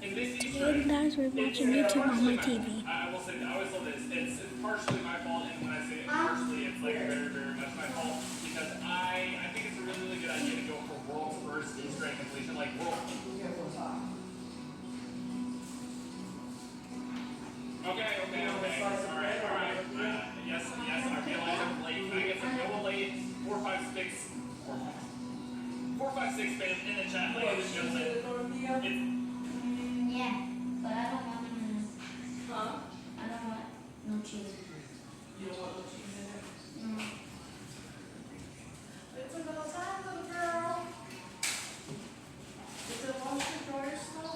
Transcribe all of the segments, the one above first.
In this Easter Hey egg, guys, we're watching YouTube on my TV. I will say, I always love this. It's partially my fault, and when I say partially, it's like very, very much my fault because I think it's a really, really good idea to go for world's first Easter egg completion, like world. Okay. All right. Yes, I realize I'm late. Can I get some Noah late? 456. 456 fans in the chat, ladies and gentlemen. Yeah, but I don't want them. Huh? I don't want no cheese. You don't want no cheese in it? No. It's a little time, little girl. Is it washed and dryer still?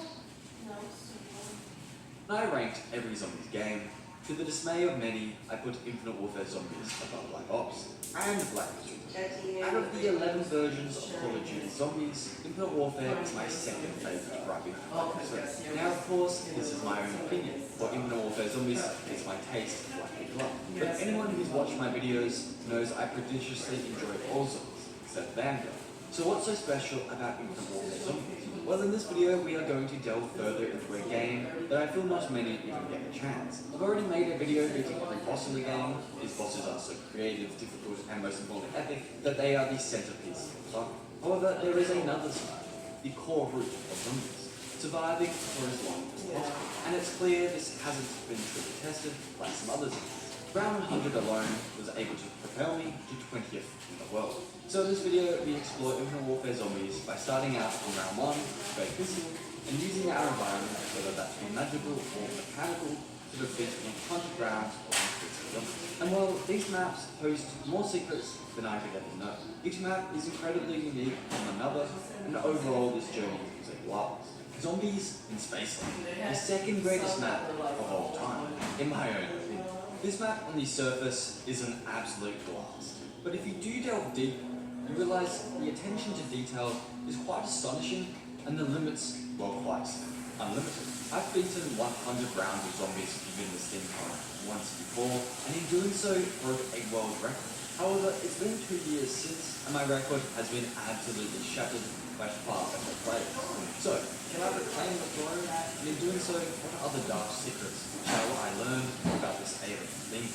No, it's still I ranked every zombies game. To the dismay of many, I put Infinite Warfare Zombies above Black Ops and Black Ops 2. Out of the 11 versions of Call of Duty Zombies, Infinite Warfare is my second favourite right behind Black Ops 3. Now, of course, this is my own opinion. For Infinite Warfare Zombies, it's my taste like a glove. But anyone who's watched my videos knows I prodigiously enjoy all zombies, except Vanguard. So what's so special about Infinite Warfare Zombies? Well, in this video, we are going to delve further into a game that I feel not many even get a chance. I've already made a video beating every boss in the game. These bosses are so creative, difficult, and most importantly epic that they are the centerpiece of the fun. However, there is another side, the core root of zombies, surviving for as long as possible. And it's clear this hasn't been truly tested like some others. Round 100 alone was able to propel me to 20th in the world. So in this video, we explore Infinite Warfare Zombies by starting out on round 1, straight pistol, and using our environment, whether that be magical or mechanical, to defeat 100 rounds of unfixed zombies. And while these maps host more secrets than I could ever know, each map is incredibly unique from another, and overall this journey is a blast. Zombies in Spaceland, the second greatest map of all time, in my own opinion. This map on the surface is an absolute blast, but if you do delve deep, you realise the attention to detail is quite astonishing and the limits, well, quite unlimited. I've beaten 100 rounds of zombies within the Steam time once before, and in doing so broke a world record. However, it's been 2 years since, and my record has been absolutely shattered by far better players. So, can I reclaim the throne? And in doing so, what other dark secrets shall I learn about this alien thing?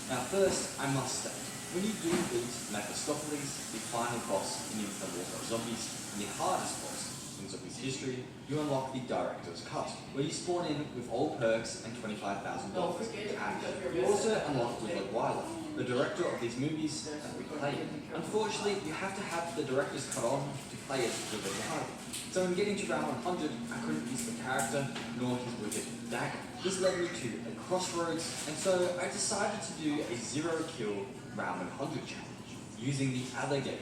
Now first, I must state, when you do beat Mephistopheles, the final boss in Infinite Warfare Zombies, and the hardest boss in Zombies history, you unlock the Director's Cut, where you spawn in with all perks and $25,000 in cash. You also unlock Willard Wyler, the director of these movies that we play in. Unfortunately, you have to have the Director's Cut on to play as Willard Wyler. So in getting to round 100, I couldn't use the character, nor his wicked dagger. This led me to a crossroads, and so I decided to do a 0-kill round 100 challenge, using the alligator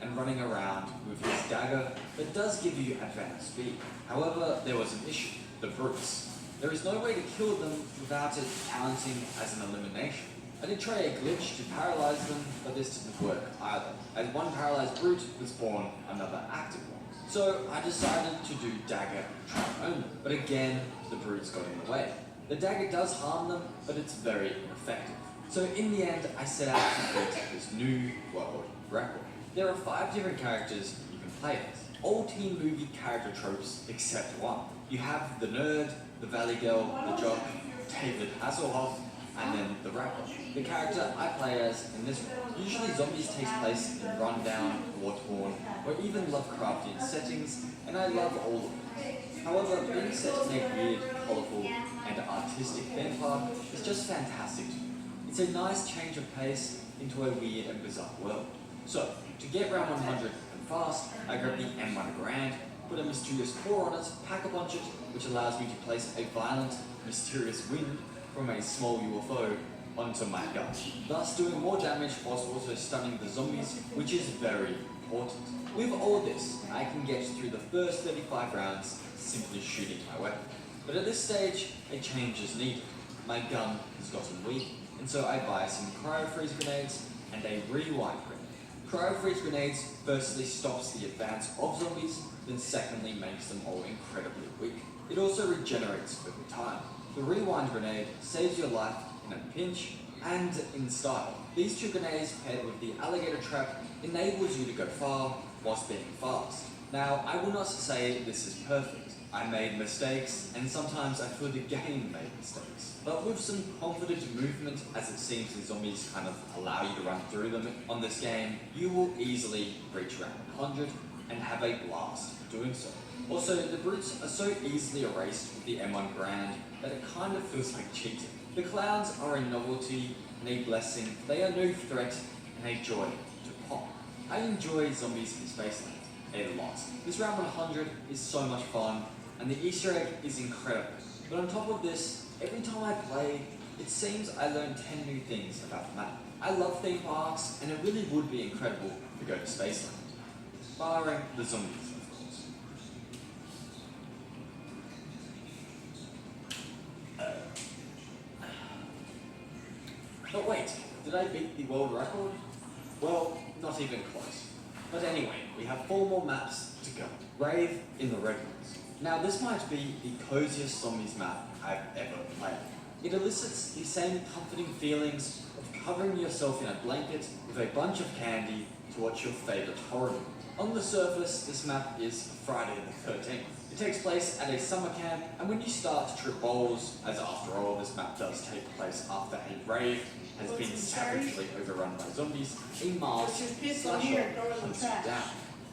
and running around with his dagger that does give you advanced speed. However, there was an issue, the brutes. There is no way to kill them without it counting as an elimination. I did try a glitch to paralyze them, but this didn't work either, as one paralyzed brute would spawn another active one. So I decided to do dagger trap only, but again, the brutes got in the way. The dagger does harm them, but it's very ineffective. So in the end, I set out to beat this new world record. There are 5 different characters you can play as, all teen movie character tropes except one. You have the nerd, the valley girl, the jock, David Hasselhoff, and then the rapper. The character I play as in this one. Usually zombies takes place in rundown, war-torn, or even Lovecraftian settings, and I love all of them. However, being set in a weird, colourful, and artistic theme park is just fantastic to me. It's a nice change of pace into a weird and bizarre world. So, to get round 100 and fast, I grabbed the M1 Garand, put a mysterious core on it, pack a punch it, which allows me to place a violent, mysterious wind from a small UFO onto my gun, thus doing more damage whilst also stunning the zombies, which is very important. With all this, I can get through the first 35 rounds simply shooting my weapon. But at this stage, a change is needed. My gun has gotten weak, and so I buy some cryo-freeze grenades and a rewind grenade. Cryo-freeze grenades firstly stops the advance of zombies, then secondly makes them all incredibly weak. It also regenerates over time. The rewind grenade saves your life in a pinch and in style. These 2 grenades paired with the alligator trap enables you to go far whilst being fast. Now, I will not say this is perfect, I made mistakes, and sometimes I feel the game made mistakes. But with some confident movement, as it seems the zombies kind of allow you to run through them on this game, you will easily reach around 100 and have a blast doing so. Also, the brutes are so easily erased with the M1 Grand that it kind of feels like cheating. The clowns are a novelty and a blessing. They are no threat and a joy to pop. I enjoy zombies in Spaceland a lot. This round 100 is so much fun, and the Easter egg is incredible. But on top of this, every time I play, it seems I learn 10 new things about the map. I love theme parks, and it really would be incredible to go to Spaceland. Barring the zombies, of course. But wait, did I beat the world record? Well, not even close. But anyway, we have 4 more maps to go. Rave in the Redwoods. Now this might be the coziest zombies map I've ever played. It elicits the same comforting feelings of covering yourself in a blanket with a bunch of candy to watch your favourite horror movie. On the surface, this map is Friday the 13th. It takes place at a summer camp, and when you start to trip balls, as after all this map does take place after a rave has been savagely overrun by zombies, a masked slasher hunts you down.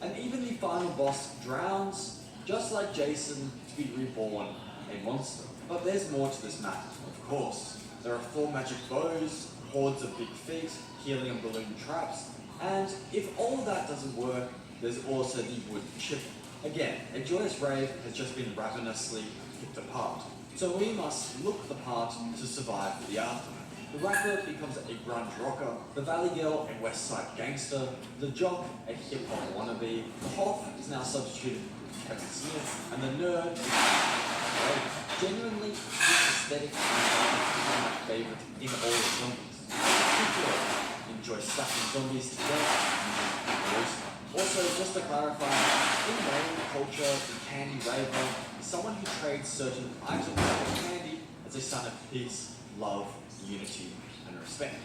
And even the final boss drowns, just like Jason, to be reborn a monster. But there's more to this map, of course. There are 4 magic bows, hordes of big feet, helium balloon traps, and if all that doesn't work, there's also the wood chip. Again, a joyous rave has just been ravenously picked apart, so we must look the part to survive the aftermath. The rapper becomes a grunge rocker, the valley girl a west side gangster, the jock a hip hop wannabe, the hoth is now substituted with Kevin Smith, and the nerd is genuinely, this aesthetic is my favourite in all the zombies. I enjoy slapping zombies to death. Also, just to clarify, in rave culture, the candy raver is someone who trades certain items of candy as a sign of peace, love, unity, and respect.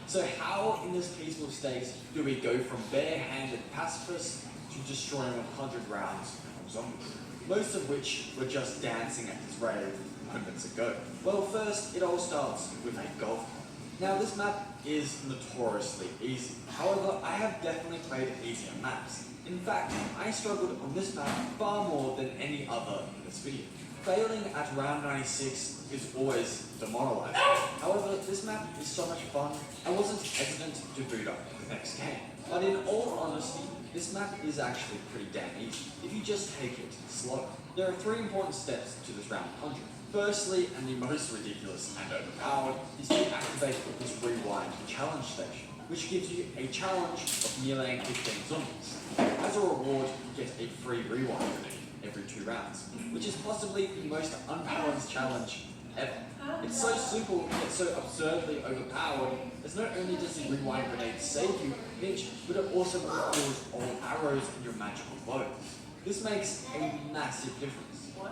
So how, in this peaceful state, do we go from bare-handed pacifists to destroying 100 rounds of zombies? Most of which were just dancing at this rave moments ago. Well, first, it all starts with a golf club. Now, this map is notoriously easy. However, I have definitely played easier maps. In fact, I struggled on this map far more than any other in this video. Failing at round 96 is always demoralizing. However, this map is so much fun, I wasn't hesitant to boot up the next game. But in all honesty, this map is actually pretty damn easy, if you just take it slow. There are 3 important steps to this round 100. Firstly, and the most ridiculous and overpowered, is to activate this rewind challenge station, which gives you a challenge of meleeing 15 zombies. As a reward, you get a free rewind grenade every 2 rounds, which is possibly the most unbalanced challenge ever. It's so simple yet so absurdly overpowered, as not only does the rewind grenade save you a pinch, but it also reveals all arrows in your magical bows. This makes a massive difference.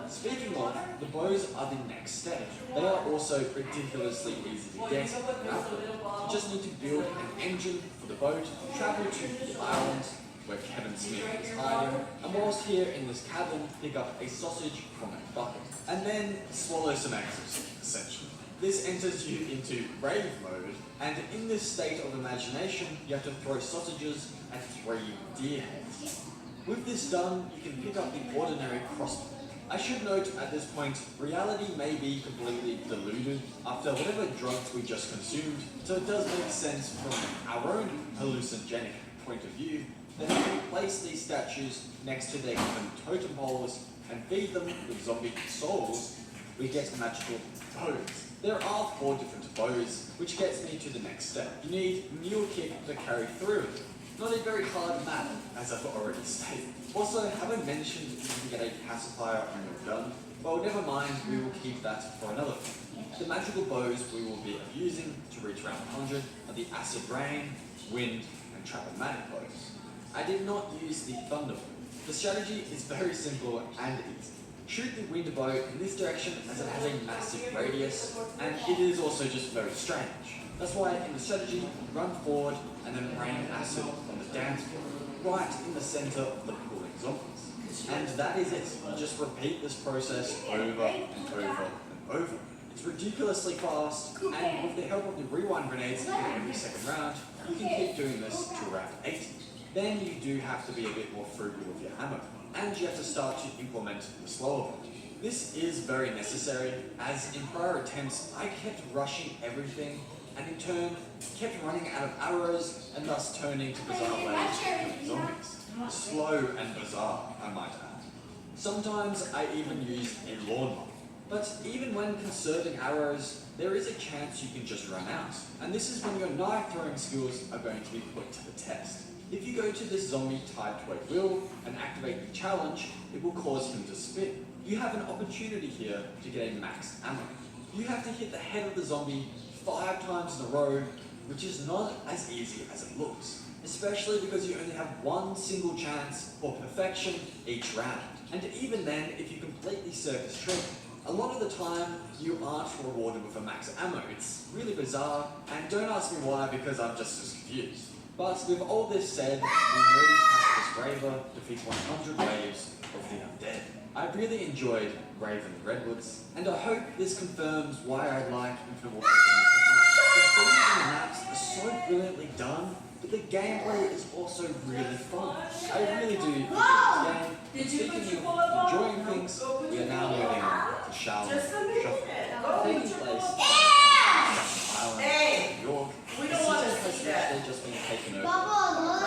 Speaking of, the bows are the next step. They are also ridiculously easy to get. You just need to build an engine for the boat, travel to the island where Kevin Smith is hiding, and whilst here in this cabin, pick up a sausage from a bucket, and then swallow some ecstasy, essentially. This enters you into rave mode, and in this state of imagination, you have to throw sausages at 3 deer heads. With this done, you can pick up the ordinary crossbow. I should note at this point, reality may be completely deluded after whatever drugs we just consumed, so it does make sense from our own hallucinogenic point of view that if we place these statues next to their given totem poles and feed them with zombie souls, we get magical bows. There are 4 different bows, which gets me to the next step. You need Mule Kick to carry through. Not a very hard map, as I've already stated. Also, haven't mentioned you can get a pacifier on your gun. Well, never mind, we will keep that for another thing. The magical bows we will be using to reach round 100 are the Acid Rain, Wind, and Trapomatic bows. I did not use the Thunder bow. The strategy is very simple and easy. Shoot the wind bow in this direction as it has a massive radius, and it is also just very strange. That's why in the strategy, run forward and then rain acid on the dance floor, right in the center of the cooling zombies. And that is it. You just repeat this process over and over and over. It's ridiculously fast, and with the help of the rewind grenades in every second round, you can keep doing this to round 80. Then you do have to be a bit more frugal with your ammo, and you have to start to implement the slower mode. This is very necessary, as in prior attempts I kept rushing everything, and in turn kept running out of arrows, and thus turning to bizarre ways to kill zombies. Slow and bizarre, I might add. Sometimes I even used a lawnmower. But even when conserving arrows, there is a chance you can just run out. And this is when your knife throwing skills are going to be put to the test. If you go to this zombie typed weight wheel and activate the challenge, it will cause him to spin. You have an opportunity here to get a max ammo. You have to hit the head of the zombie 5 times in a row, which is not as easy as it looks. Especially because you only have one single chance for perfection each round. And even then, if you complete the circus trick, a lot of the time, you aren't rewarded with a max ammo. It's really bizarre, and don't ask me why, because I'm just as confused. But with all this said, the nerdy Cactus Raver defeats 100 waves of the undead. I really enjoyed Grave in the Redwoods, and I hope this confirms why I like Infinite Warfare so much. The themes and the maps are so brilliantly done, but the gameplay is also really fun. I really do enjoy this game. Speaking of enjoying things, we are now moving on to Charlotte Shuffle. Taking place Island, New York. We The don't want city to has see that. literally just been taken over. Bubble,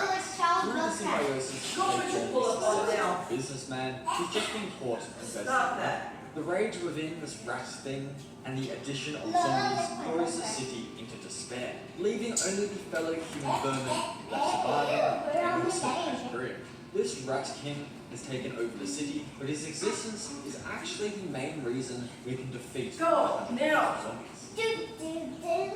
Through the symbiosis, Go put your pull-up on now. businessman who's just been caught and possessed. Stop that. The rage within this rat thing and the addition of zombies throws the city into despair, leaving only the fellow human vermin left surviving and also his career. This rat king has taken over the city, but his existence is actually the main reason we can defeat Go, 100 now. zombies.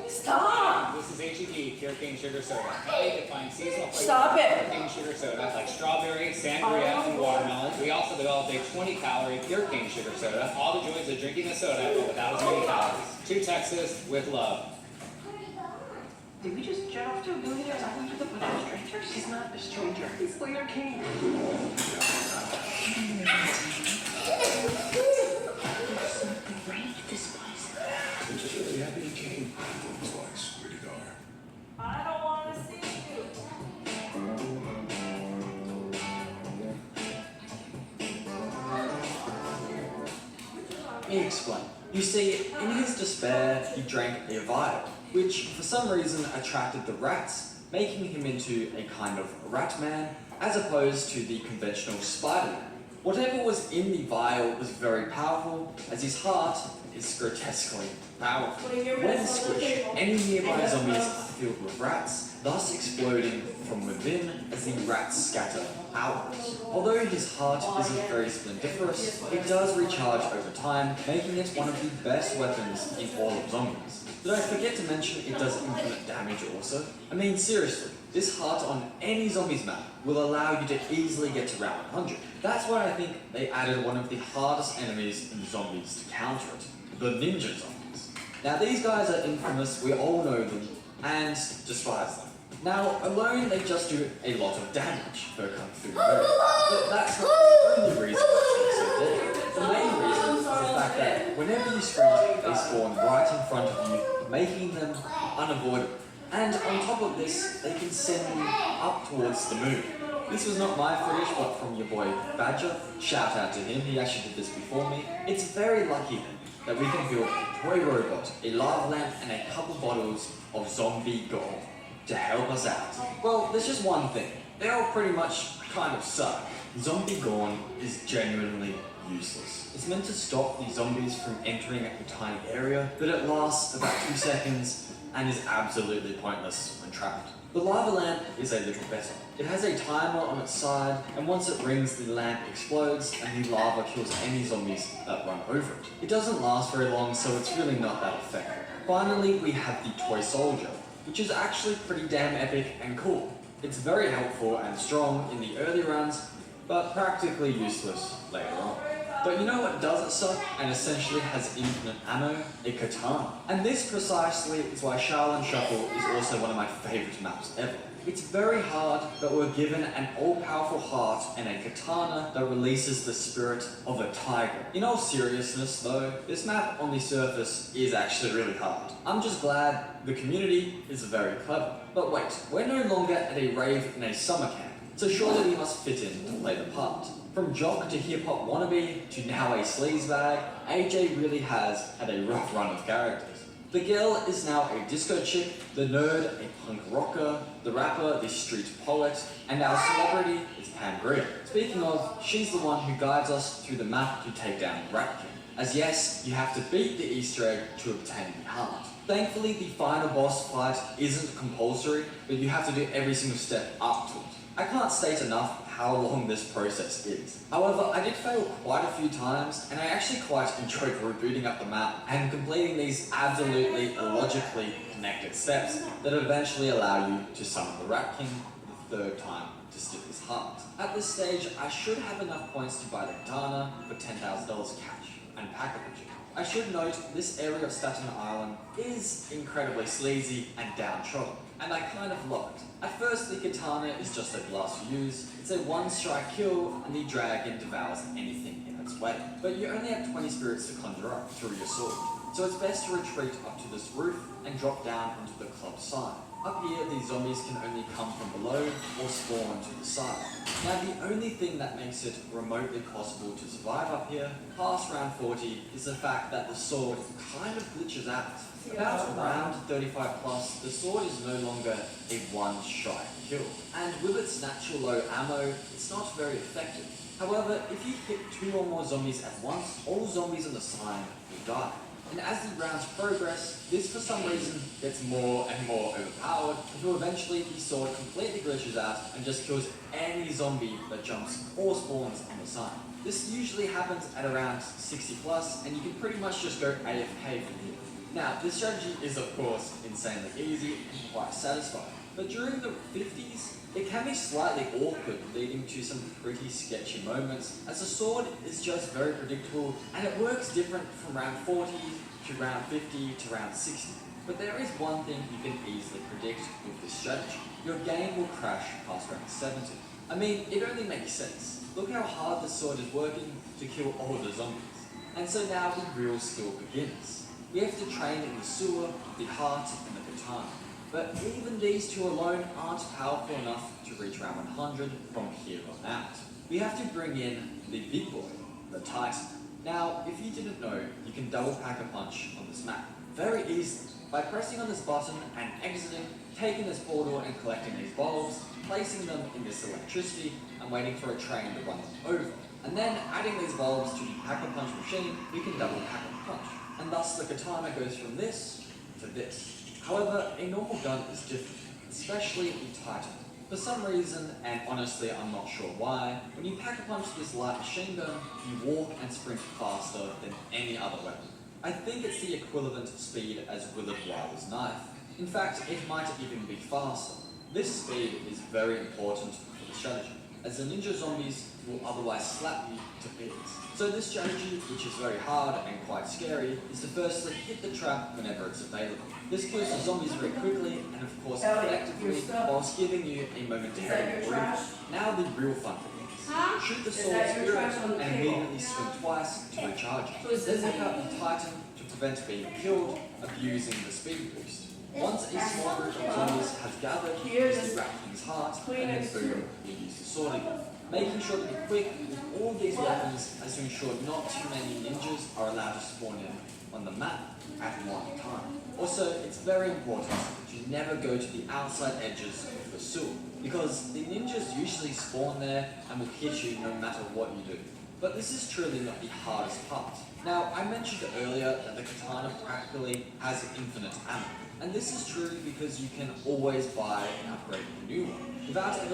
Stop! This is H-E-B, Pure Cane Sugar Soda. I define seasonal flavors Stop of it. Pure Cane Sugar Soda like strawberry, sangria, and watermelon. We also developed a 20-calorie Pure Cane Sugar Soda. All the joys of drinking a soda, but without as many calories. To Texas with love. Did we just jet off to a billionaire's island with a bunch of strangers? He's not a stranger. He's Slayer King. I'm just really happy you came. Twice, rated R. I don't want to see you. Let me explain. You see, in his despair, he drank a vial, which for some reason attracted the rats, making him into a kind of rat man, as opposed to the conventional Spider-Man. Whatever was in the vial was very powerful, as his heart is grotesquely powerful. When squished, any nearby zombies are filled with rats, thus exploding from within as the rats scatter outwards. Although his heart isn't very splendiferous, it does recharge over time, making it one of the best weapons in all of zombies. Did I forget to mention it does infinite damage also? I mean seriously, this heart on any zombies map will allow you to easily get to round 100. That's why I think they added one of the hardest enemies in zombies to counter it, the ninja zombies. Now these guys are infamous, we all know them, and despise them. Now, alone they just do a lot of damage per Kung Fu Mode, but that's not the only reason they're so dead. The main reason is the fact that whenever you sprint, they spawn right in front of you, making them unavoidable. And on top of this, they can send you up towards the moon. This was not my footage, but from your boy Badger. Shout out to him, he actually did this before me. It's very lucky then that we can build a toy robot, a lava lamp, and a couple bottles of zombie gold to help us out. Well, there's just one thing. They all pretty much kind of suck. Zombie Gorn is genuinely useless. It's meant to stop the zombies from entering a tiny area, but it lasts about 2 seconds and is absolutely pointless when trapped. The lava lamp is a little better. It has a timer on its side, and once it rings, the lamp explodes and the lava kills any zombies that run over it. It doesn't last very long, so it's really not that effective. Finally, we have the toy soldier, which is actually pretty damn epic and cool. It's very helpful and strong in the early runs, but practically useless later on. But you know what doesn't suck and essentially has infinite ammo? A katana. And this precisely is why Shaolin Shuffle is also one of my favourite maps ever. It's very hard, but we're given an all-powerful heart and a katana that releases the spirit of a tiger. In all seriousness though, this map on the surface is actually really hard. I'm just glad the community is very clever. But wait, we're no longer at a rave in a summer camp, so surely we must fit in to play the part. From jock to hip-hop wannabe to now a sleazebag, AJ really has had a rough run of characters. The girl is now a disco chick, the nerd a punk rocker, the rapper the street poet, and our celebrity is Pam Grier. Speaking of, she's the one who guides us through the map to take down the Rat King. As yes, you have to beat the Easter egg to obtain the heart. Thankfully, the final boss fight isn't compulsory, but you have to do every single step up to it. I can't state enough how long this process is. However, I did fail quite a few times, and I actually quite enjoyed rebooting up the map and completing these absolutely illogically connected steps that eventually allow you to summon the Rat King the third time to steal his heart. At this stage, I should have enough points to buy the katana for $10,000 cash and Pack-a-Punch. I should note, this area of Staten Island is incredibly sleazy and downtrodden, and I kind of love it. At first, the katana is just a blast you use, it's a one-strike kill, and the dragon devours anything in its way. But you only have 20 spirits to conjure up through your sword, so it's best to retreat up to this roof and drop down onto the club side. Up here, these zombies can only come from below or spawn to the side. Now, the only thing that makes it remotely possible to survive up here, past round 40, is the fact that the sword kind of glitches out. About round 35 plus, the sword is no longer a one-shot kill, and with its natural low ammo, it's not very effective. However, if you hit 2 or more zombies at once, all zombies on the side will die. And as the rounds progress, this for some reason gets more and more overpowered until eventually the sword completely glitches out and just kills any zombie that jumps or spawns on the side. This usually happens at around 60 plus, and you can pretty much just go AFK from here. Now, this strategy is of course insanely easy and quite satisfying, but during the 50s, it can be slightly awkward, leading to some pretty sketchy moments, as the sword is just very predictable and it works different from round 40 to round 50 to round 60. But there is one thing you can easily predict with this strategy. Your game will crash past round 70. I mean, it only makes sense. Look how hard the sword is working to kill all the zombies. And so now the real skill begins. We have to train in the sewer, the heart, and the katana. But even these two alone aren't powerful enough to reach round 100 from here on out. We have to bring in the big boy, the Titan. Now, if you didn't know, you can double Pack-a-Punch on this map very easily by pressing on this button and exiting, taking this portal and collecting these bulbs, placing them in this electricity and waiting for a train to run them over. And then adding these bulbs to the Pack-a-Punch machine, you can double Pack-a-Punch. And thus the katana goes from this to this. However, a normal gun is different, especially the Titan. For some reason, and honestly I'm not sure why, when you Pack-a-Punch this light machine gun, you walk and sprint faster than any other weapon. I think it's the equivalent speed as Willard Wyler's knife. In fact, it might even be faster. This speed is very important for the strategy, as the ninja zombies will otherwise slap you to bits. So this strategy, which is very hard and quite scary, is to firstly hit the trap whenever it's available. This kills the zombies very quickly and of course effectively, whilst giving you a momentary relief. Now the real fun begins. Shoot the sword spirit and immediately swing twice to recharge it. Then pick up the Titan to prevent being killed, abusing the speed boost. Once a small group of zombies has gathered, use the Rat King's heart, and then boom, you use the sword again. Making sure to be quick with all these weapons as to ensure not too many ninjas are allowed to spawn in on the map at one time. Also, it's very important that you never go to the outside edges of the sewer, because the ninjas usually spawn there and will hit you no matter what you do. But this is truly not the hardest part. Now, I mentioned earlier that the katana practically has infinite ammo. And this is true because you can always buy and upgrade a new one, without ever